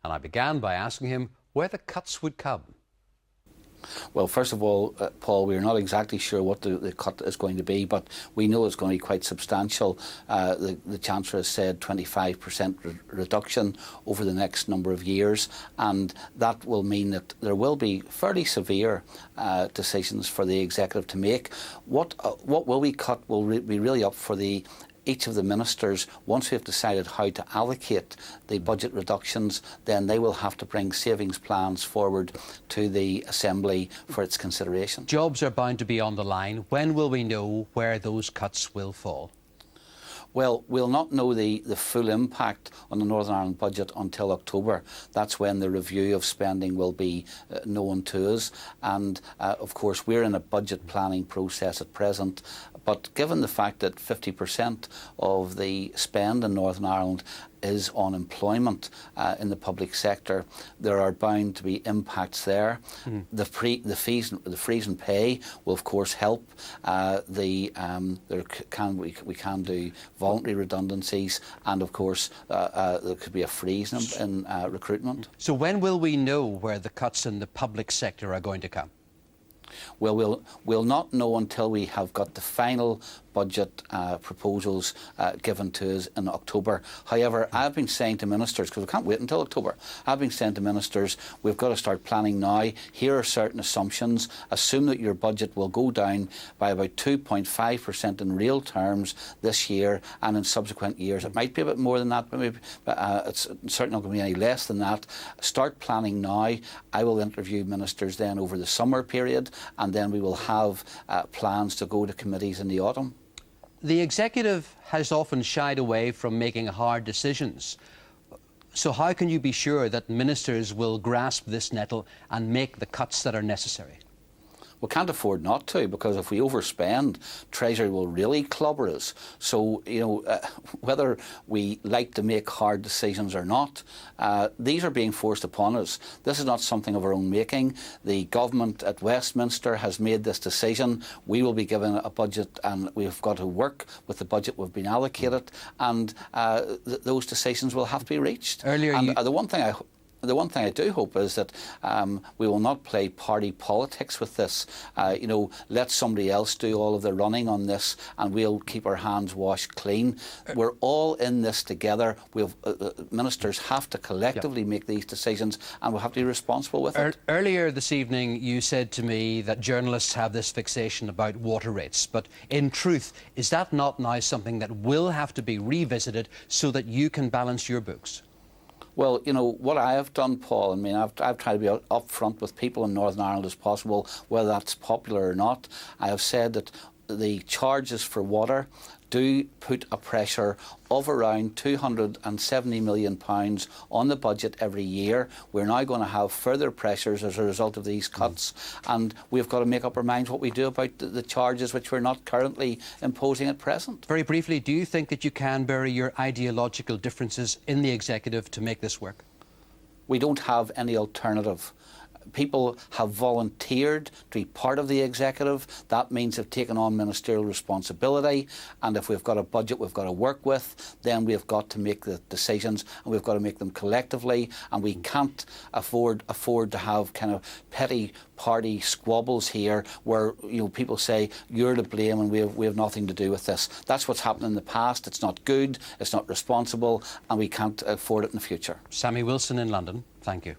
and I began by asking him where the cuts would come. Well, first of all, Paul, we're not exactly sure what the cut is going to be, but we know it's going to be quite substantial. The Chancellor has said 25% reduction over the next number of years, and that will mean that there will be fairly severe decisions for the Executive to make. What will we cut will be really up for each of the ministers. Once we've decided how to allocate the budget reductions, then they will have to bring savings plans forward to the Assembly for its consideration. Jobs are bound to be on the line. When will we know where those cuts will fall? Well, we'll not know the full impact on the Northern Ireland budget until October. That's when the review of spending will be known to us. And, of course, we're in a budget planning process at present. But given the fact that 50% of the spend in Northern Ireland is on employment in the public sector, there are bound to be impacts there. The freeze and pay will of course help. We can do voluntary redundancies, and of course there could be a freeze in recruitment. So when will we know where the cuts in the public sector are going to come? Well, we'll not know until we have got the final budget proposals given to us in October. However, I've been saying to ministers, because we can't wait until October, I've been saying to ministers, we've got to start planning now. Here are certain assumptions. Assume that your budget will go down by about 2.5% in real terms this year and in subsequent years. It might be a bit more than that, but it's certainly not going to be any less than that. Start planning now. I will interview ministers then over the summer period, and then we will have plans to go to committees in the autumn. The Executive has often shied away from making hard decisions. So how can you be sure that ministers will grasp this nettle and make the cuts that are necessary? We can't afford not to, because if we overspend, Treasury will really clobber us. So, whether we like to make hard decisions or not, these are being forced upon us. This is not something of our own making. The government at Westminster has made this decision. We will be given a budget, and we've got to work with the budget we've been allocated, and those decisions will have to be reached. The one thing I do hope is that we will not play party politics with this. Let somebody else do all of the running on this, and we'll keep our hands washed clean. We're all in this together. Ministers have to collectively make these decisions, and we'll have to be responsible with it. Earlier this evening, you said to me that journalists have this fixation about water rates. But in truth, is that not now something that will have to be revisited so that you can balance your books? Well, what I have done, Paul, I've tried to be upfront with people in Northern Ireland as possible, whether that's popular or not. I have said that the charges for water do put a pressure of around £270 million on the budget every year. We're now going to have further pressures as a result of these cuts, and we've got to make up our minds what we do about the charges which we're not currently imposing at present. Very briefly, do you think that you can bury your ideological differences in the Executive to make this work? We don't have any alternative. People have volunteered to be part of the Executive. That means they've taken on ministerial responsibility, and if we've got a budget we've got to work with, then we've got to make the decisions, and we've got to make them collectively, and we can't afford to have kind of petty party squabbles here where people say you're to blame and we have nothing to do with this. That's what's happened in the past. It's not good, it's not responsible, and we can't afford it in the future. Sammy Wilson in London, thank you.